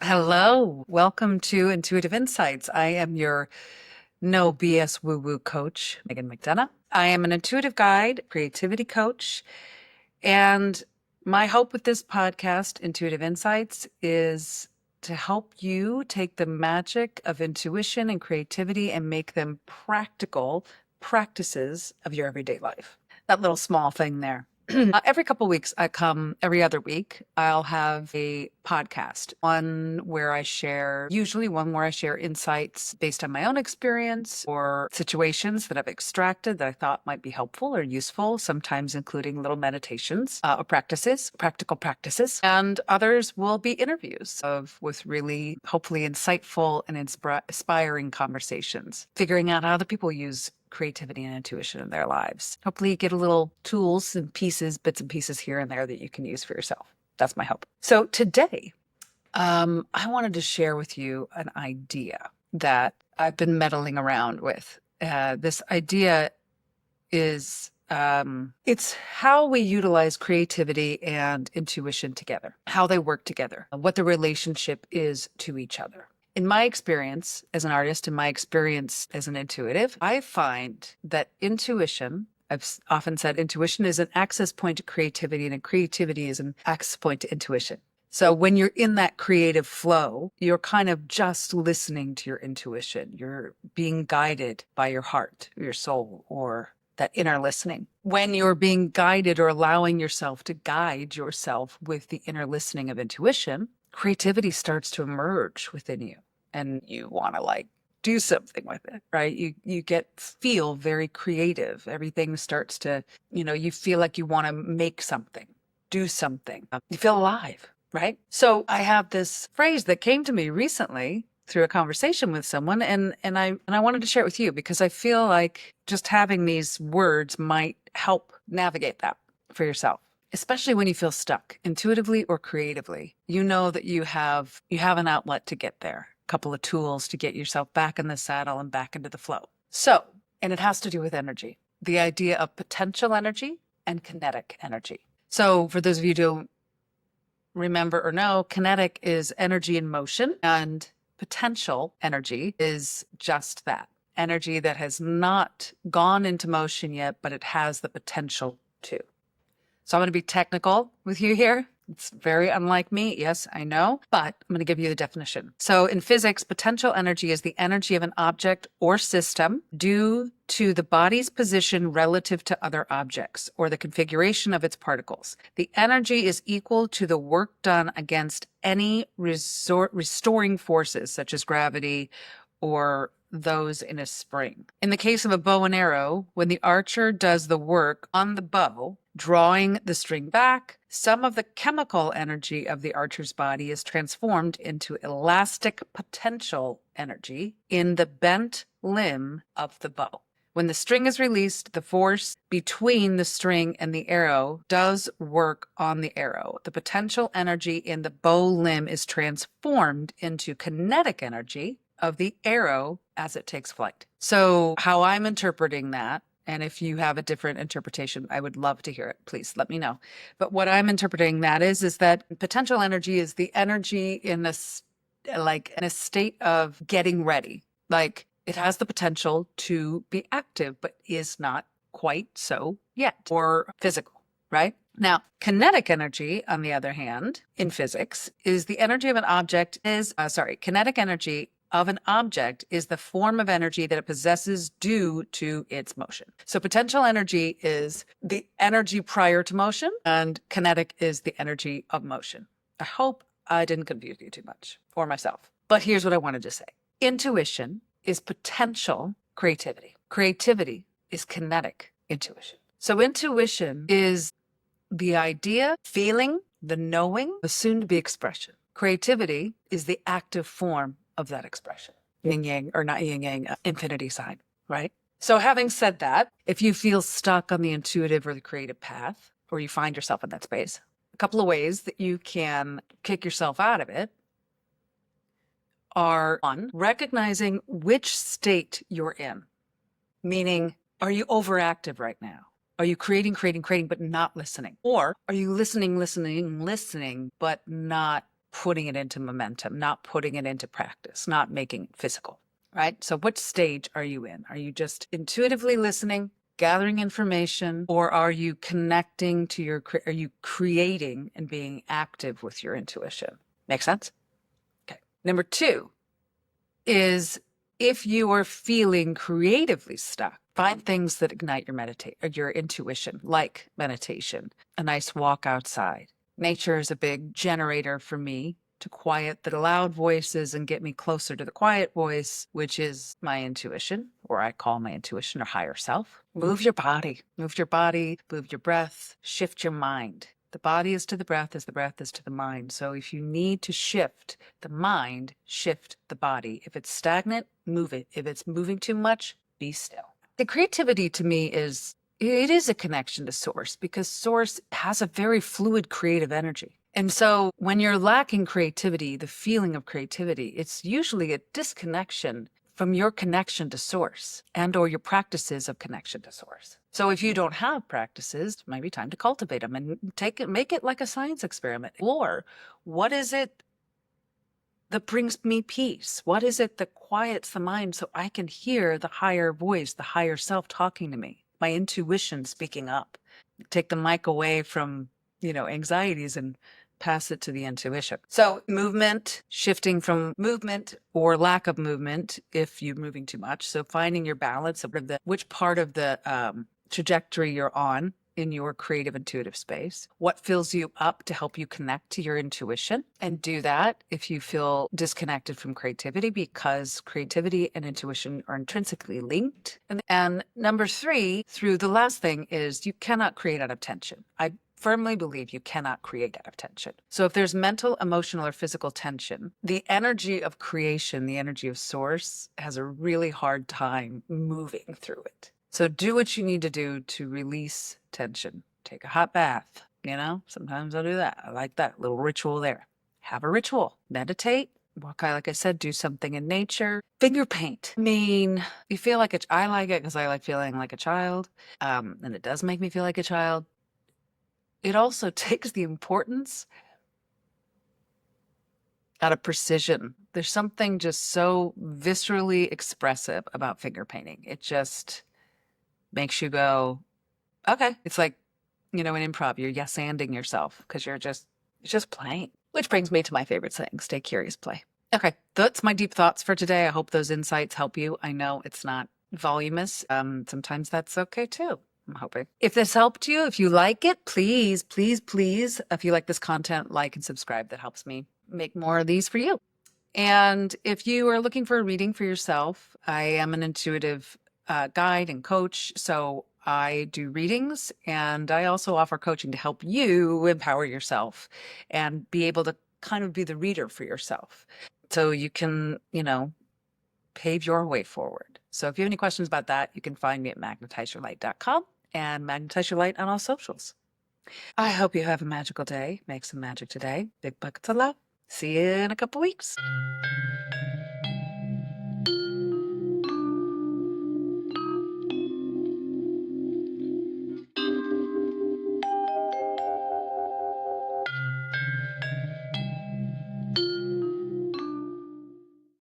Hello, welcome to Intuitive Insights. I am your no BS woo woo coach, Megan McDonough. I am an intuitive guide, creativity coach, and my hope with this podcast, Intuitive Insights, is to help you take the magic of intuition and creativity and make them practical practices of your everyday life. That little small thing there. Every couple weeks, I come every other week. I'll have a podcast, usually one where I share insights based on my own experience or situations that I've extracted that I thought might be helpful or useful, sometimes including little meditations or practices, practical practices. And others will be interviews with really hopefully insightful and inspiring conversations, figuring out how other people use creativity and intuition in their lives. Hopefully you get a little tools and bits and pieces here and there that you can use for yourself. That's my hope. So today, I wanted to share with you an idea that I've been meddling around with. This idea is it's how we utilize creativity and intuition together, how they work together, what the relationship is to each other. In my experience as an artist, in my experience as an intuitive, I find that I've often said intuition is an access point to creativity, and creativity is an access point to intuition. So when you're in that creative flow, you're kind of just listening to your intuition. You're being guided by your heart, your soul, or that inner listening. When you're being guided or allowing yourself to guide yourself with the inner listening of intuition, creativity starts to emerge within you and you want to do something with it, right? You feel very creative. Everything starts to, you feel like you want to make something, do something. You feel alive, right? So I have this phrase that came to me recently through a conversation with someone, and I wanted to share it with you because I feel like just having these words might help navigate that for yourself, especially when you feel stuck intuitively or creatively. You know that you have an outlet to get there, a couple of tools to get yourself back in the saddle and back into the flow. So, and it has to do with energy, the idea of potential energy and kinetic energy. So for those of you who don't remember or know, kinetic is energy in motion, and potential energy is just that energy that has not gone into motion yet, but it has the potential to. So I'm going to be technical with you here. It's very unlike me. Yes, I know, but I'm going to give you the definition. So in physics, potential energy is the energy of an object or system due to the body's position relative to other objects or the configuration of its particles. The energy is equal to the work done against any restoring forces such as gravity or those in a spring. In the case of a bow and arrow, when the archer does the work on the bow, drawing the string back, some of the chemical energy of the archer's body is transformed into elastic potential energy in the bent limb of the bow. When the string is released, the force between the string and the arrow does work on the arrow. The potential energy in the bow limb is transformed into kinetic energy of the arrow as it takes flight. So how I'm interpreting that, and if you have a different interpretation, I would love to hear it. Please let me know. But what I'm interpreting that is that potential energy is the energy in a state of getting ready. Like it has the potential to be active, but is not quite so yet, or physical, right? Now, kinetic energy, on the other hand, in physics, is the energy of an object kinetic energy of an object is the form of energy that it possesses due to its motion. So potential energy is the energy prior to motion, and kinetic is the energy of motion. I hope I didn't confuse you too much, or myself. But here's what I wanted to say. Intuition is potential creativity. Creativity is kinetic intuition. So intuition is the idea, feeling, the knowing, the soon-to-be expression. Creativity is the active form of that expression. Yin yang, or not yin yang, infinity sign, right? So having said that, if you feel stuck on the intuitive or the creative path, or you find yourself in that space, a couple of ways that you can kick yourself out of it are, one, recognizing which state you're in. Meaning, are you overactive right now? Are you creating, but not listening? Or are you listening, but not putting it into momentum, not putting it into practice, not making it physical, right? So what stage are you in? Are you just intuitively listening, gathering information, or are you connecting to are you creating and being active with your intuition? Make sense? Okay. Number 2 is, if you are feeling creatively stuck, find things that ignite your intuition, like meditation, a nice walk outside. Nature is a big generator for me to quiet the loud voices and get me closer to the quiet voice, which is my intuition, or I call my intuition or higher self. Move your body, move your body, move your breath, shift your mind. The body is to the breath as the breath is to the mind. So if you need to shift the mind, shift the body. If it's stagnant, move it. If it's moving too much, be still. The creativity to me it is a connection to source, because source has a very fluid creative energy. And so when you're lacking creativity, the feeling of creativity, it's usually a disconnection from your connection to source and or your practices of connection to source. So if you don't have practices, it might be time to cultivate them and make it like a science experiment. Or what is it that brings me peace? What is it that quiets the mind so I can hear the higher voice, the higher self talking to me, my intuition speaking up? Take the mic away from, anxieties and pass it to the intuition. So movement, shifting from movement or lack of movement if you're moving too much. So finding your balance of which part of the trajectory you're on in your creative intuitive space, what fills you up to help you connect to your intuition, and do that if you feel disconnected from creativity, because creativity and intuition are intrinsically linked. And number 3, through the last thing, is you cannot create out of tension. I firmly believe you cannot create out of tension. So if there's mental, emotional, or physical tension, the energy of creation, the energy of source, has a really hard time moving through it. So do what you need to do to release tension. Take a hot bath, sometimes I'll do that. I like that little ritual there. Have a ritual, meditate, walk, like I said, do something in nature. Finger paint. I mean, you feel like I like it because I like feeling like a child. And it does make me feel like a child. It also takes the importance out of precision. There's something just so viscerally expressive about finger painting. It just makes you go, okay. It's like, in improv, you're yes-anding yourself because you're just playing. Which brings me to my favorite saying: stay curious, play. Okay, that's my deep thoughts for today. I hope those insights help you. I know it's not voluminous. Sometimes that's okay too, I'm hoping. If this helped you, if you like it, please, please, please, if you like this content, like and subscribe. That helps me make more of these for you. And if you are looking for a reading for yourself, I am an intuitive guide and coach. So I do readings, and I also offer coaching to help you empower yourself and be able to kind of be the reader for yourself, so you can, pave your way forward. So if you have any questions about that, you can find me at magnetizeyourlight.com and magnetize your light on all socials. I hope you have a magical day. Make some magic today. Big buckets of love. See you in a couple weeks.